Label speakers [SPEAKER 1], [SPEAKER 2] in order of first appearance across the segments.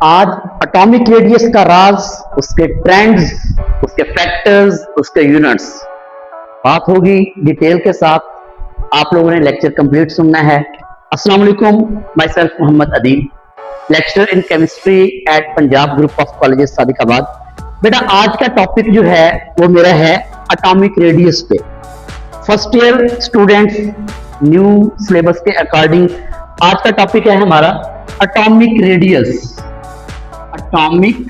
[SPEAKER 1] आज atomic radius का राज, उसके ट्रेंड्स, उसके फैक्टर्स, उसके यूनिट्स बात होगी डिटेल के साथ। आप लोगों ने लेक्चर कंप्लीट सुनना है। अस्सलाम वालेकुम, myself Mohammad Adeel, lecture in chemistry at Punjab group of colleges Sadiqabad. बेटा आज का टॉपिक जो है वो मेरा है एटॉमिक रेडियस पे। First year students, new syllabus के अकॉर्डिंग आज का टॉपिक है हमारा एटॉमिक रेडियस। एटॉमिक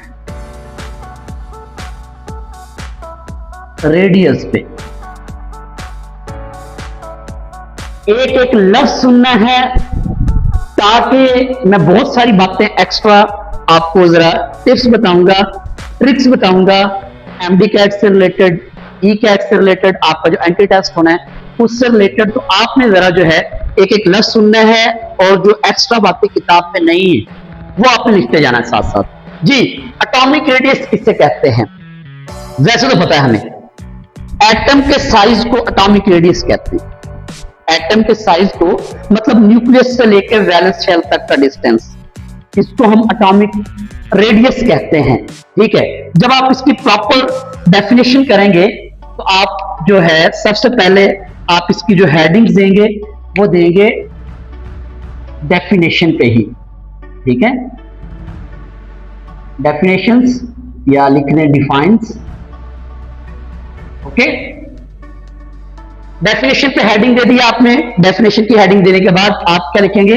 [SPEAKER 1] रेडियस पे एक एक लफ्ज सुनना है ताकि मैं बहुत सारी बातें एक्स्ट्रा आपको जरा टिप्स बताऊंगा, ट्रिक्स बताऊंगा, एमडी कैट से रिलेटेड, ई कैट से रिलेटेड, आपका जो एंट्री टेस्ट होना है उससे रिलेटेड। तो आपने जरा जो है एक एक लफ्ज सुनना है और जो एक्स्ट्रा बातें किताब में नहीं है वो आपने लिखते जाना है साथ साथ। जी, एटॉमिक रेडियस किससे कहते हैं? वैसे तो पता है हमें, एटम के साइज को एटॉमिक रेडियस कहते हैं। एटम के साइज को मतलब न्यूक्लियस से लेकर वैलेंस शेल तक का डिस्टेंस, इसको हम एटॉमिक रेडियस कहते हैं। ठीक है, जब आप इसकी प्रॉपर डेफिनेशन करेंगे तो आप जो है सबसे पहले आप इसकी जो हेडिंग्स देंगे वो देंगे डेफिनेशन पे ही। ठीक है, डेफिनेशंस या लिखने डिफाइंस। ओके, डेफिनेशन पे हेडिंग दे दिया आपने। डेफिनेशन की हेडिंग देने के बाद आप क्या लिखेंगे?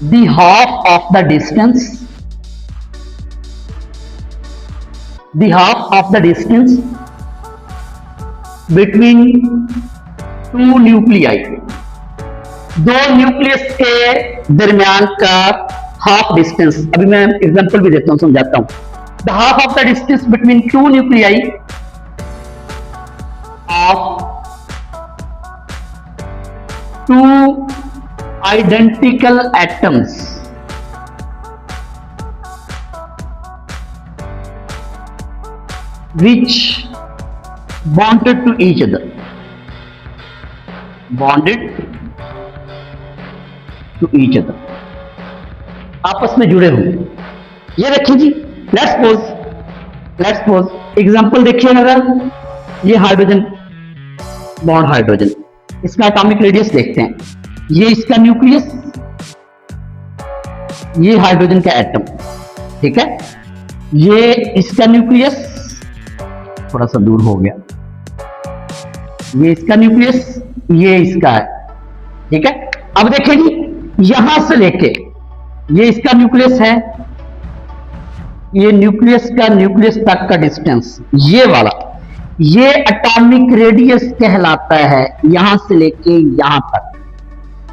[SPEAKER 1] The half of the distance, the half of the distance between two nuclei, दो न्यूक्लियस के दरमियान का हाफ डिस्टेंस। अभी मैं एग्जांपल भी देता हूं, समझाता हूं। The half of the distance between two nuclei of two identical atoms which bonded to each other, bonded to each other, आपस में जुड़े हुए। ये देखिए जी, लेट्स सपोज एग्जांपल देखिए, अगर ये हाइड्रोजन बॉन्ड, हाइड्रोजन, इसका एटॉमिक रेडियस देखते हैं। ये इसका न्यूक्लियस, ये हाइड्रोजन का एटम। ठीक है, ये इसका न्यूक्लियस, थोड़ा सा दूर हो गया, ये इसका न्यूक्लियस, ये इसका है। ठीक है, अब देखिए जी, यहां से लेके ये इसका न्यूक्लियस है, ये न्यूक्लियस का न्यूक्लियस तक का डिस्टेंस, ये वाला, ये एटॉमिक रेडियस कहलाता है। यहां से लेके यहां तक,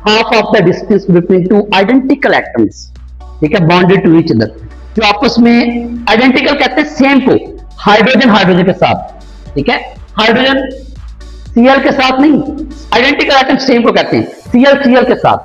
[SPEAKER 1] half of the distance between two identical atoms. ठीक है, बॉन्डेड टू ईच अदर, जो आपस में आइडेंटिकल कहते हैं सेम को, हाइड्रोजन हाइड्रोजन के साथ। ठीक है, हाइड्रोजन सीएल के साथ नहीं, आइडेंटिकल एटम सेम को कहते हैं, सीएल सीएल के साथ,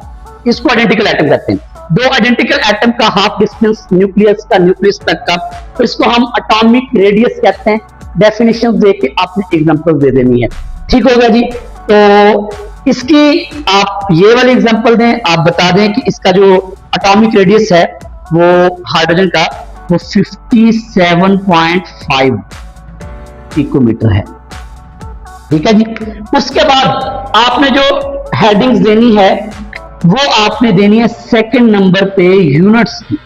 [SPEAKER 1] इसको आइडेंटिकल एटम कहते हैं। दो आइडेंटिकल एटम का हाफ डिस्टेंस न्यूक्लियस का न्यूक्लियस तक का, तो इसको हम एटॉमिक रेडियस कहते हैं। डेफिनेशन देके आपने एग्जांपल दे देनी है। ठीक होगा जी, तो इसकी आप ये वाली एग्जांपल दें, आप बता दें कि इसका जो एटॉमिक रेडियस है वो हाइड्रोजन का वो 57.5 पिकोमीटर है। ठीक है जी, उसके बाद आपने जो हेडिंग्स देनी है वो आपने देनी है सेकंड नंबर पे यूनिट्स की,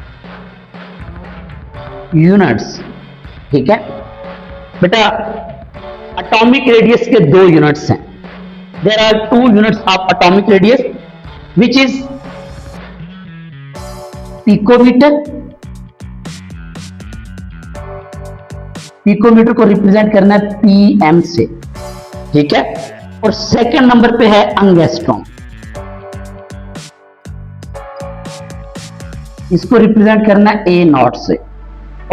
[SPEAKER 1] यूनिट्स। ठीक है बेटा, एटॉमिक रेडियस के दो यूनिट्स हैं। There are two units of atomic radius which is picometer. Picometer को रिप्रेजेंट करना है पीएम से। ठीक है, और सेकंड नंबर पे है एंगस्ट्रॉम, इसको रिप्रेजेंट करना है ए नॉट से।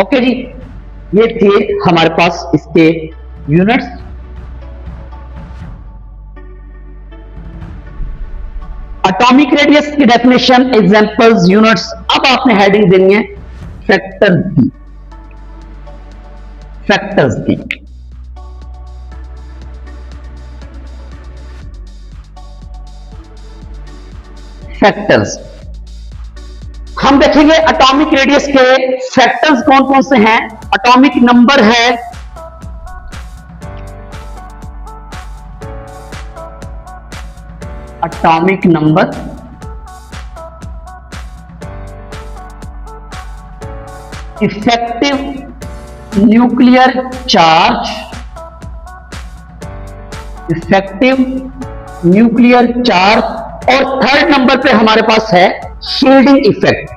[SPEAKER 1] ओके जी, ये थे हमारे पास इसके यूनिट्स। एटॉमिक रेडियस की डेफिनेशन, एग्जांपल्स, यूनिट्स। अब आपने हेडिंग देनी है फैक्टर्स की, फैक्टर्स की। फैक्टर्स, हम देखेंगे एटॉमिक रेडियस के फैक्टर्स कौन कौन से हैं। एटॉमिक नंबर है, atomic number, effective nuclear charge, effective nuclear charge, और थर्ड नंबर पे हमारे पास है शील्डिंग इफेक्ट।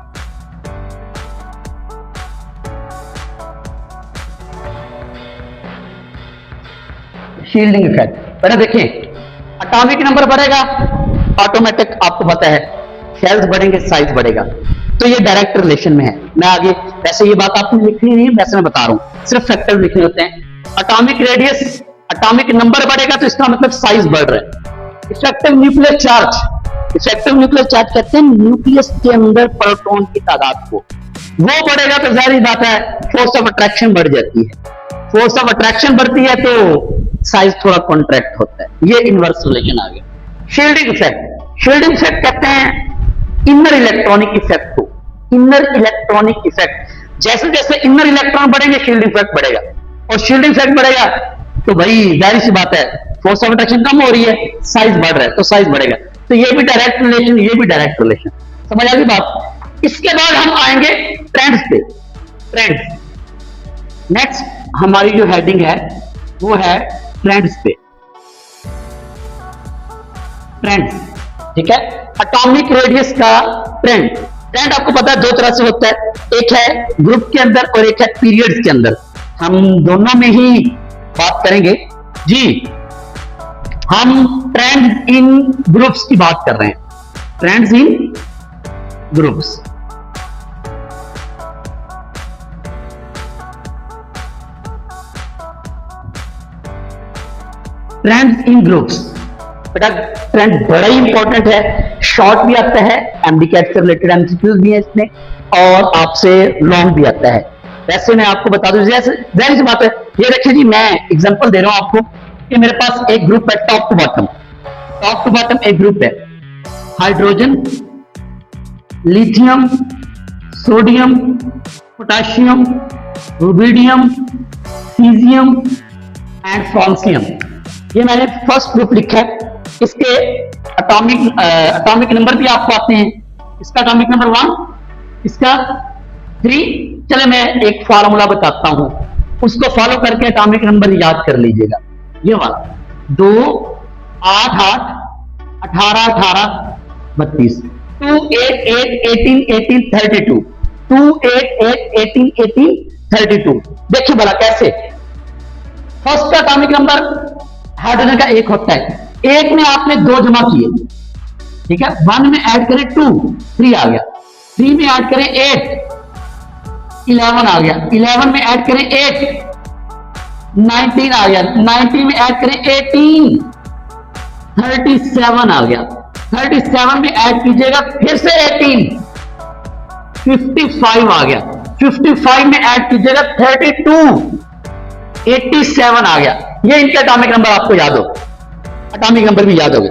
[SPEAKER 1] शील्डिंग इफेक्ट पहले देखें, एटॉमिक नंबर बढ़ेगा ऑटोमेटिक, आपको पता है सेल्स बढ़ेंगे साइज बढ़ेगा, तो ये डायरेक्ट रिलेशन में है। मैं आगे वैसे ये बात आपने लिखनी नहीं, वैसे मैं बता रहा हूं, सिर्फ फैक्टर लिखने होते हैं। एटॉमिक रेडियस, एटॉमिक नंबर बढ़ेगा तो इसका मतलब साइज बढ़ रहा है। Effective nuclear charge, effective nuclear charge कहते हैं न्यूक्लियस के अंदर प्रोटॉन की तादाद को, वो बढ़ेगा तो जाहिर बात है फोर्स ऑफ अट्रैक्शन बढ़ जाती है, फोर्स ऑफ अट्रैक्शन बढ़ती है तो साइज थोड़ा कॉन्ट्रैक्ट होता है, ये इनवर्स रिलेशन आ गया। शील्डिंग इफेक्ट, शील्डिंग इफेक्ट कहते हैं इनर इलेक्ट्रॉनिक इफेक्ट को, इनर इलेक्ट्रॉनिक इफेक्ट, जैसे जैसे इनर इलेक्ट्रॉन बढ़ेंगे शील्डिंग इफेक्ट बढ़ेगा, और शील्डिंग इफेक्ट बढ़ेगा तो भाई जाहिर सी बात है फोर्स ऑफ अट्रैक्शन कम हो रही है, साइज बढ़ रहा है तो साइज बढ़ेगा, तो ये भी डायरेक्ट रिलेशन, ये भी डायरेक्ट रिलेशन, समझ आ गई बात। इसके बाद हम आएंगे ट्रेंड्स पे, ट्रेंड्स। नेक्स्ट हमारी जो हेडिंग है वो है ट्रेंड्स पे, ट्रेंड्स, ठीक है। एटॉमिक रेडियस का ट्रेंड, ट्रेंड आपको पता है दो तरह से होता है, एक है ग्रुप के अंदर और एक है पीरियड्स के अंदर, हम दोनों में ही बात करेंगे जी। हम ट्रेंड इन ग्रुप्स की बात कर रहे हैं, trends in groups. Trends in groups, बेटा ट्रेंड बड़ा ही इंपॉर्टेंट है, शॉर्ट भी आता है, एमडीकैट से रिलेटेड एमसीक्यूज भी है इसमें, और आपसे लॉन्ग भी आता है। वैसे मैं आपको बता दूं, जैसे जाहिर सी बात है, ये देखिए जी मैं एग्जांपल दे रहा हूं आपको कि मेरे पास एक ग्रुप है top to bottom, top to bottom एक ग्रुप है, hydrogen, lithium, sodium, potassium, rubidium, caesium and francium, ये मैंने फर्स्ट ग्रुप लिखा है। इसके एटॉमिक नंबर भी आपको आते हैं, इसका एटॉमिक नंबर 1, इसका 3। चले मैं एक फार्मूला बताता हूं, उसको फॉलो करके एटॉमिक नंबर याद कर लीजिएगा। ये वाला 2 8 8 18 18 32, 2 8 8 18 18 32, 2 8 8 18 18 32। देखिए भला कैसे, फर्स्ट का एटॉमिक नंबर हाइड्रोजन का 1 होता है, 1 में आपने 2 जमा किए, ठीक है, 1 में ऐड करें 2, 3 आ गया, 3 में ऐड करें 8, 11 आ गया, 11 में ऐड करें 8, 19 आ गया, 19 में ऐड करें 18, 37 आ गया, 37 में ऐड कीजिएगा फिर से 18, 55 आ गया, 55 में ऐड कीजिएगा 32, 87 आ गया। ये इनके एटॉमिक नंबर आपको याद हो, एटॉमिक नंबर भी याद हो गए।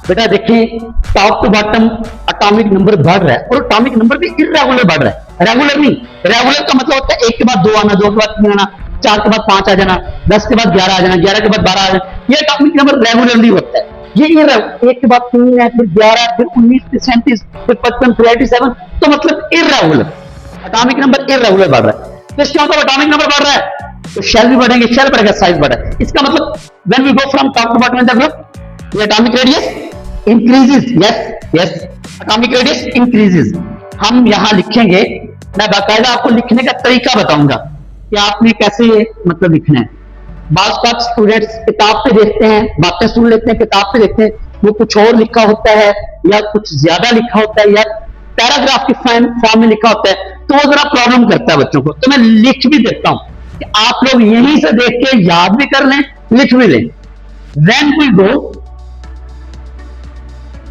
[SPEAKER 1] बेटा देखिए top to bottom atomic number बढ़ रहा है, और एटॉमिक नंबर भी इर्रेगुलर बढ़ रहा है, रेगुलर नहीं। रेगुलर का मतलब होता है 1 के बाद 2 आना, 2 के बाद 3 आना, 4 के बाद 5 आ जाना, 10 के बाद 11 आ जाना, 11 के बाद 12 आ जाना, ये एटॉमिक नंबर रेगुलरली होता है। ये 1 के बाद 3 है, फिर 11, फिर 19, फिर 37, फिर 55, फिर 87, तो मतलब इर्रेगुलर, एटॉमिक नंबर इर्रेगुलर बढ़ रहा है। तो इसका मतलब एटॉमिक नंबर बढ़ रहा है तो शेल भी बढ़ेंगे, शेल बढ़ेगा, साइज बढ़ेगा। इसका मतलब when we go from top to bottom in the group, the atomic radius increases, yes yes, atomic radius increases. हम यहां लिखेंगे, मैं बाकायदा आपको लिखने का तरीका बताऊंगा कि आपने कैसे मतलब लिखना है। बात स्टूडेंट्स किताब पे देखते हैं, बातें सुन लेते हैं, किताब पे देखते हैं, वो कुछ और लिखा होता है या कुछ ज्यादा लिखा होता है या पैराग्राफ की फॉर्म में लिखा होता है, तो वो जरा प्रॉब्लम करता है बच्चों को। तो मैं लिख भी देता हूं कि आप लोग यहीं से देख के याद भी कर लें, लिख भी लें। When we go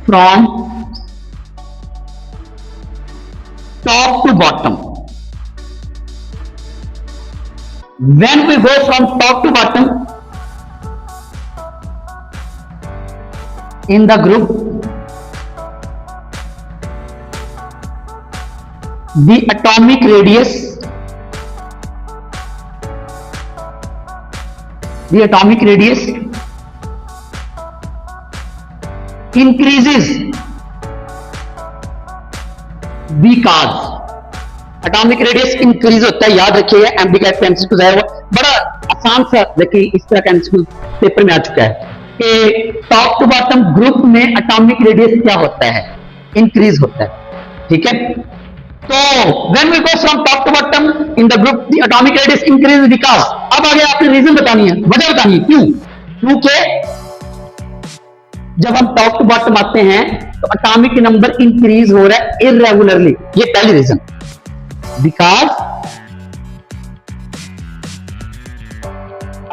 [SPEAKER 1] from top to bottom, when we go from top to bottom in the group, the atomic radius increases because atomic radius increase होता है, याद रखिएगा, एमडीकैट का एमसीक्यू है, वो बड़ा आसान सा, देखिए इस तरह का एमसीक्यू पेपर में आ चुका है कि टॉप टू बॉटम ग्रुप में एटॉमिक रेडियस क्या होता है, इंक्रीज होता है, ठीक है। तो when we go from top to bottom in the group the atomic radius increase because, अब आगे आपने रीजन बतानी है, वजह बतानी है क्यों, क्योंकि जब हम टॉप टू बॉटम आते हैं तो एटॉमिक नंबर इंक्रीज हो रहा है इररेगुलरली, ये पहली reason, because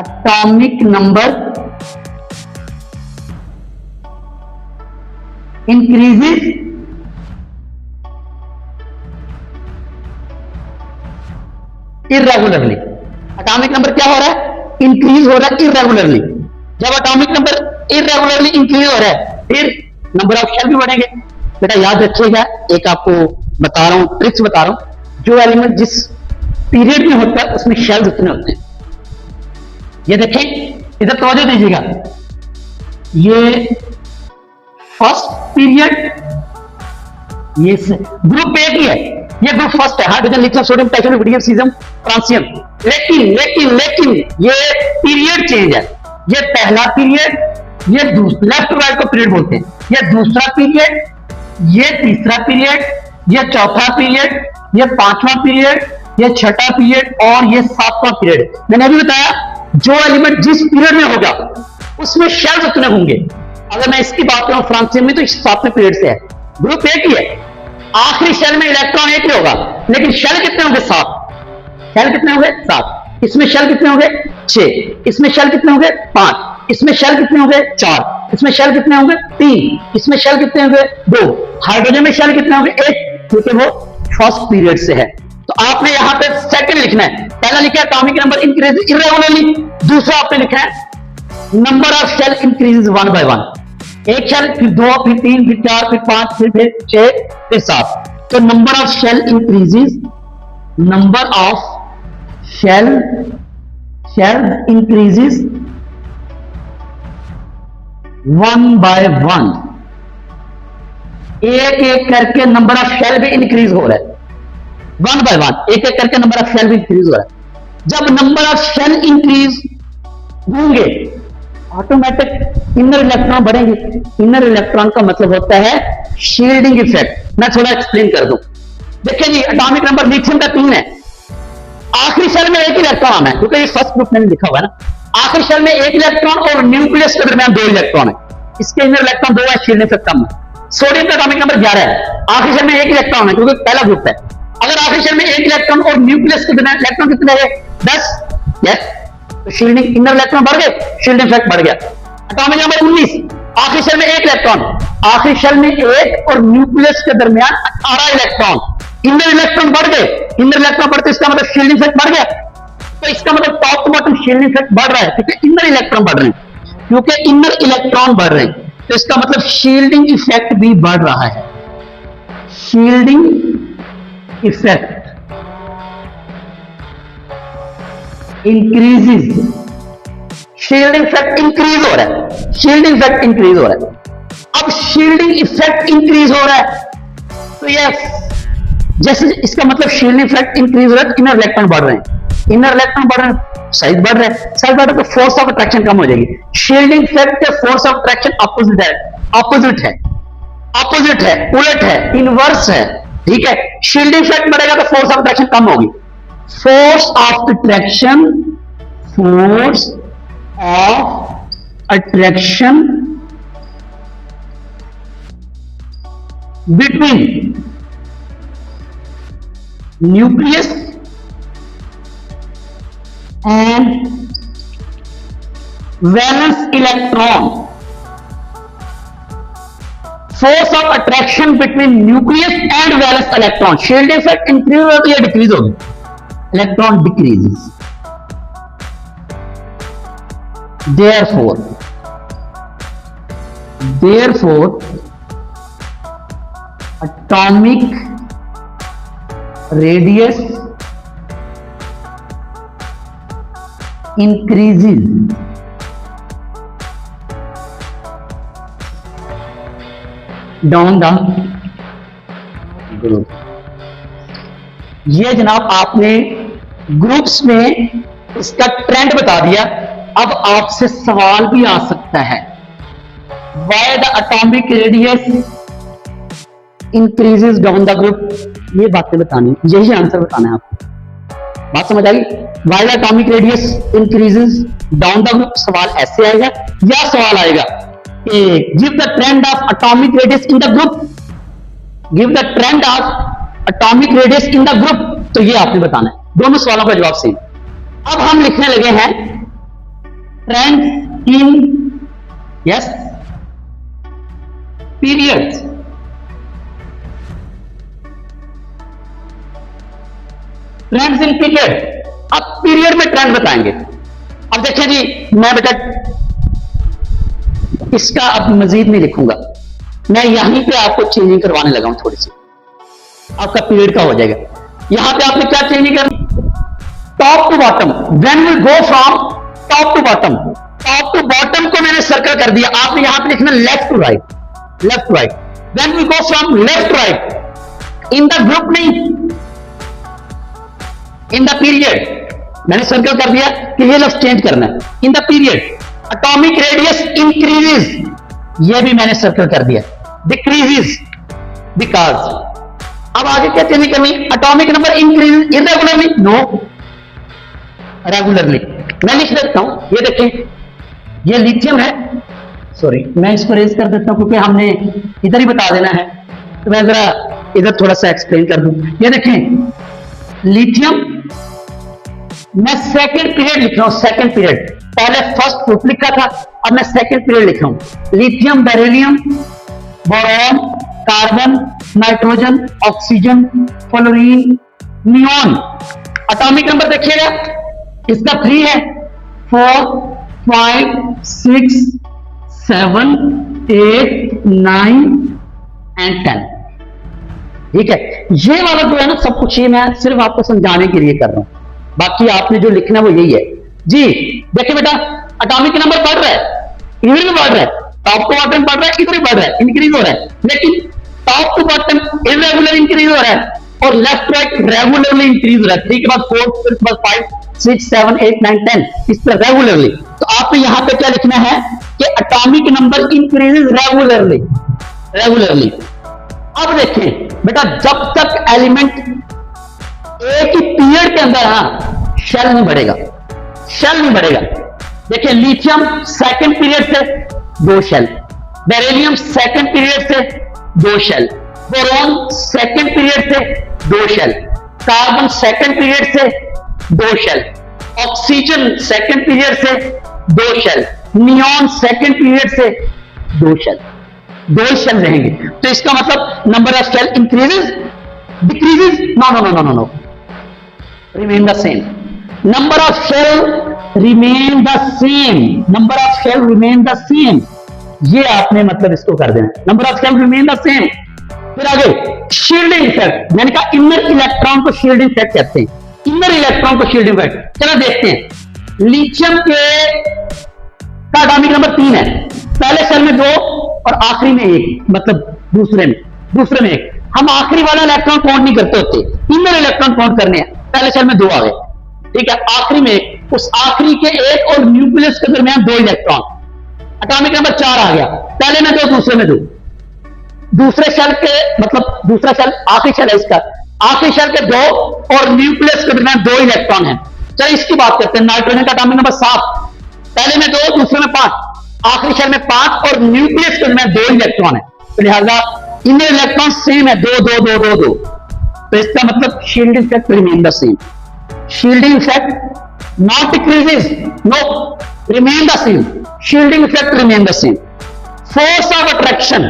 [SPEAKER 1] atomic number increases irregularly. Atomic number क्या हो रहा है, इंक्रीज हो रहा है इररेगुलरली। जब एटॉमिक नंबर इररेगुलरली इंक्रीज हो रहा है फिर नंबर ऑफ शेल भी बढ़ेंगे। बेटा याद रखिएगा, एक आपको बता रहा हूं, ट्रिक्स बता रहा हूं, जो एलिमेंट जिस पीरियड में होता है उसमें शेल्स उतने होते हैं। ये देखें, इधर तवज्जो दीजिएगा, ये फर्स्ट पीरियड, ये ग्रुप एक ही है, ये ग्रुप फर्स्ट है, hydrogen lithium sodium potassium rubidium caesium francium, लेकिन लेकिन लेकिन ये पीरियड चेंज है, ये पहला पीरियड, ये लेफ्ट राइट को पीरियड बोलते हैं, ये दूसरा पीरियड, ये तीसरा पीरियड, ये चौथा पीरियड, ये पांचवा पीरियड, ये छठा पीरियड और ये सातवां पीरियड। मैंने अभी बताया जो एलिमेंट जिस पीरियड में होगा उसमें शेल्स उतने होंगे। अगर मैं इसकी बात करूं फ्रांसियम में तो इस सातवें पीरियड से है, ग्रुप एक ही है, आखिरी शेल में इलेक्ट्रॉन एक ही होगा, लेकिन शेल कितने होंगे, 7। शेल कितने होंगे, 7। इसमें शेल कितने होंगे, 6। इसमें शेल कितने होंगे, 5। इसमें शेल कितने होंगे, 4। इसमें शेल कितने होंगे, 3। इसमें शेल कितने होंगे, 2। हाइड्रोजन में शेल कितने होंगे, 1, क्योंकि वो फर्स्ट पीरियड से है। तो आपने यहां पे सेकंड लिखना है, पहला लिखा है एटॉमिक नंबर इंक्रीज इररेगुलरली, दूसरा आपने लिखा है number of shell increase 1 by 1। एक शेल, फिर 2, फिर 3, फिर 4, फिर 5, फिर 6, फिर 7। तो number of shell increases, number of shell increases 1 by 1। एक एक करके नंबर ऑफ शेल भी इंक्रीज हो रहा है, 1 by 1, एक एक करके नंबर ऑफ शेल भी इंक्रीज हो रहा है। जब नंबर ऑफ शेल इंक्रीज होंगे ऑटोमेटिक इनर इलेक्ट्रॉन बढ़ेंगे। इनर इलेक्ट्रॉन का मतलब होता है शील्डिंग इफेक्ट। मैं थोड़ा एक्सप्लेन कर दूं। देखिए जी, एटॉमिक नंबर लिथियम का 3 है, आखिरी शेल में एक इलेक्ट्रॉन आना है, क्योंकि ये फर्स्ट ग्रुप में लिखा हुआ है ना। आखिरी शेल में एक इलेक्ट्रॉन और न्यूक्लियस के दरमियान 2 इलेक्ट्रॉन है, इसके इनर इलेक्ट्रॉन 2 है, शील्डिंग इफेक्ट कम है। सोडियम का एटॉमिक नंबर 11 है, आखिरी शेल में एक इलेक्ट्रॉन है क्योंकि पहला ग्रुप है। अगर आखिरी शेल में एक इलेक्ट्रॉन और न्यूक्लियस के दरमियान इलेक्ट्रॉन कितने है, 10, यस, तो शील्डिंग इनर इलेक्ट्रॉन बढ़ गए, शील्डिंग इफेक्ट बढ़ गया। एटॉमिक नंबर 19, आखिरी शेल में एक इलेक्ट्रॉन, आखिरी शेल में एक और न्यूक्लियस के दरमियान 18 इलेक्ट्रॉन, इनर इलेक्ट्रॉन बढ़ गए। इनर इलेक्ट्रॉन बढ़ते इसका मतलब शील्डिंग इफेक्ट बढ़ गया, तो इसका मतलब top to bottom shielding effect बढ़ रहा है, क्योंकि इनर इलेक्ट्रॉन बढ़ रहे हैं, क्योंकि इनर इलेक्ट्रॉन बढ़ रहे हैं, तो इसका मतलब शील्डिंग इफेक्ट भी बढ़ रहा है। Shielding effect increases, shielding effect increase हो रहा है, शील्डिंग इफेक्ट इंक्रीज हो रहा है। अब शील्डिंग इफेक्ट इंक्रीज हो रहा है तो यस, जैसे इसका मतलब शील्डिंग इफेक्ट इंक्रीज हो रहा है, इनर इलेक्ट्रॉन बढ़ रहे हैं, इनर इलेक्ट्रॉन बढ़ रहे हैं, साइज बढ़ रहा है, साइज बढ़ रहा है तो फोर्स ऑफ अट्रैक्शन कम हो जाएगी। शील्डिंग इफेक्ट के फोर्स ऑफ अट्रैक्शन अपोजिट है, अपोजिट है, अपोजिट है, उलट है, इनवर्स है, ठीक है। शील्डिंग इफेक्ट बढ़ेगा तो फोर्स ऑफ अट्रैक्शन कम होगी। Force of attraction, force of attraction between nucleus and valence electron, force of attraction between nucleus and valence electron, shielding effect increase होगा तो यह डिक्रीज होगी, electron decreases. Therefore, atomic radius increases down the group. ये जनाब आपने groups में इसका trend बता दिया। अब आपसे सवाल भी आ सकता है, Y the atomic radius increases down the group. ये बातें बतानी, यही आंसर बताना है आपको। बात समझ आई? Why the atomic radius increases down the group. सवाल ऐसे आएगा या सवाल आएगा give the trend of atomic radius in the group, give the trend of atomic radius in the group. तो ये आपने बताना है। दोनों सवालों का जवाब सेम। अब हम लिखने लगे हैं trend in yes periods. Trends in period. अब पीरियड में ट्रेंड बताएंगे। अब देखिए जी, मैं बेटा इसका अब मजीद नहीं लिखूंगा, मैं यहीं पे आपको चेंजिंग करवाने लगा हूं थोड़ी सी। आपका पीरियड का हो जाएगा। यहां पे आपने क्या चेंजिंग करनी, top to bottom. When we go from top to bottom, top to bottom को मैंने सर्कल कर दिया। आपने यहां पे लिखना left to right, left to right. When we go from left to right in the group, नहीं इन द पीरियड। मैंने सर्कल कर दिया कि ये लफ्ज चेंज करना है। In the period atomic radius increases, ये भी मैंने सर्कल कर दिया। Decreases because. अब आगे क्या चेंज करनी, atomic number increase irregularly, no regularly. मैं लिख देता हूं, ये देखें, ये लिथियम है। सॉरी, मैं इसको रेज कर देता हूं क्योंकि हमने इधर ही बता देना है, तो मैं जरा इधर थोड़ा सा एक्सप्लेन कर दूं। ये देखें लिथियम, मैं सेकंड पीरियड लिख रहा हूं, सेकंड पीरियड। पहले फर्स्ट ग्रुप लिखा था, अब मैं सेकंड पीरियड लिख रहा हूं। Lithium, beryllium, boron, carbon, nitrogen, oxygen, fluorine, neon. Atomic number देखिएगा, इसका 3 है, 4, 5, 6, 7, 8, 9 एंड 10। ठीक है, ये वाला जो है ना सब कुछ, ये मैं सिर्फ आपको समझाने के लिए कर रहा हूं, बाकी आपने जो लिखना है वो यही है जी। देखिए बेटा, एटॉमिक नंबर बढ़ रहा है, इधर भी बढ़ रहा है, टॉप टू बॉटम बढ़ रहा है, इधर भी बढ़ रहा है, इंक्रीज हो रहा है। लेकिन top to bottom irregular increase हो रहा है और लेफ्ट राइट रेगुलरली इंक्रीज हो रहा है। 3 के बाद 4, फिर 5, 6, 7, 8, 9, 10, इस तरह रेगुलरली। तो आपको यहां पे क्या लिखना है कि atomic number increases regularly, regularly. अब देखें बेटा, जब तक एलिमेंट एक ही पीरियड के अंदर शेल नहीं बढ़ेगा, शेल नहीं बढ़ेगा। देखिए लिथियम सेकंड पीरियड से 2 शेल, बेरिलियम सेकंड पीरियड से 2 शेल, बोरॉन सेकंड पीरियड से 2 शेल, कार्बन सेकंड पीरियड से 2 शेल, ऑक्सीजन सेकंड पीरियड से 2 शेल, नियॉन सेकंड पीरियड से 2 शेल, 2 शेल रहेंगे। तो इसका मतलब number of shell increases, decreases? No no no no no, remain the same. Number of shell remain the same. Number of shell remain the same. ये आपने मतलब इसको कर देना, number of shell remain the same. फिर आगे shielding effect, मैंने कहा इनर इलेक्ट्रॉन को शील्डिंग इफेक्ट कहते हैं, इनर इलेक्ट्रॉन को शील्डिंग इफेक्ट। चलो देखते हैं, लिथियम के का एटॉमिक नंबर 3 है, पहले शेल में 2 और आखिरी में 1, मतलब दूसरे में 1। हम आखिरी वाला इलेक्ट्रॉन काउंट नहीं करते होते, इनर इलेक्ट्रॉन काउंट करने हैं। पहले शेल में 2 आ गए, ठीक है, आखिरी में 1, उस आखिरी के 1 और न्यूक्लियस के दरमियान 2 इलेक्ट्रॉन, एटॉमिक नंबर 4 आ गया। पहले में 2, दूसरे में 2, दूसरे शेल के मतलब दूसरा शेल आखिरी शेल है इसका, आखिरी शेल के 2 और न्यूक्लियस के दरमियान 2 इलेक्ट्रॉन है। चलिए इसकी बात करते हैं। नाइट्रोजन का एटॉमिक नंबर 7, पहले में 2, दूसरे में 5, आखिरी शेल में 5 और न्यूक्लियस के दरमियान 2 इलेक्ट्रॉन है, तो लिहाजा इनर इलेक्ट्रॉन सेम है, 2 2 2 2 2। तो इसका मतलब shielding effect remain the same, shielding effect not decreases, no, remain the same, shielding effect remain the same. Force of attraction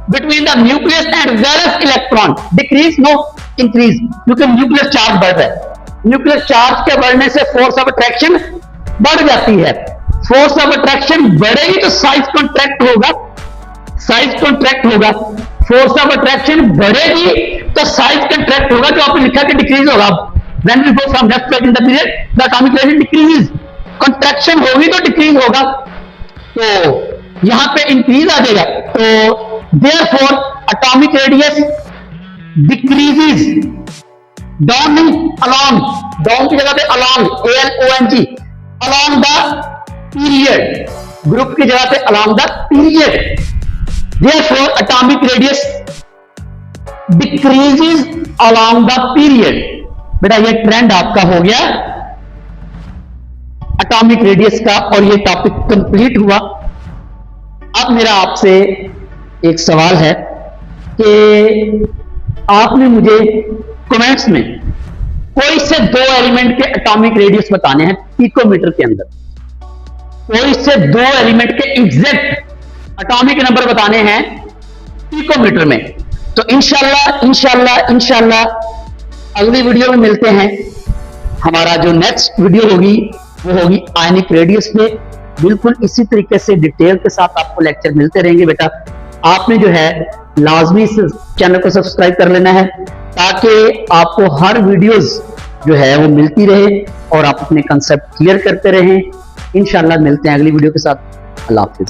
[SPEAKER 1] between the nucleus and valence electron decrease, no increase, क्योंकि nucleus charge बढ़ रहा है, nucleus charge के बढ़ने से force of attraction बढ़ जाती है। फोर्स ऑफ अट्रैक्शन बढ़ेगी तो साइज कॉन्ट्रैक्ट होगा, साइज कॉन्ट्रैक्ट होगा। फोर्स ऑफ अट्रैक्शन बढ़ेगी तो साइज कंट्रैक्ट होगा, जो आपने लिखा कि डिक्रीज होगा। When we go from left right in the period, the atomic radius decreases. Contraction होगी तो डिक्रीज होगा, तो यहां पे इंक्रीज आ जाएगा। तो therefore atomic radius decreases, down नहीं along, डाउन की जगह पे along, ALONG, along the period, group की जगह पे along the period, therefore atomic radius decreases along the period। बेटा ये ट्रेंड आपका हो गया एटॉमिक रेडियस का, और ये टॉपिक कंप्लीट हुआ। अब मेरा आपसे एक सवाल है कि आपने मुझे कमेंट्स में कोई से दो एलिमेंट के एटॉमिक रेडियस बताने हैं पिकोमीटर के अंदर, कोई से दो एलिमेंट के एग्जैक्ट एटॉमिक नंबर बताने हैं पिकोमीटर में। तो इंशाल्लाह अगली वीडियो में मिलते हैं। हमारा जो नेक्स्ट वीडियो होगी वो होगी आयनिक रेडियस पे, बिल्कुल इसी तरीके से डिटेल के साथ आपको लेक्चर मिलते रहेंगे। बेटा आपने जो है लाजमी इस चैनल को सब्सक्राइब कर लेना है, ताकि आपको हर वीडियोस जो है वो मिलती रहे और आप अपने कंसेप्ट क्लियर करते रहें। इंशाल्लाह मिलते हैं अगली वीडियो के साथ। अल्लाह हाफिज।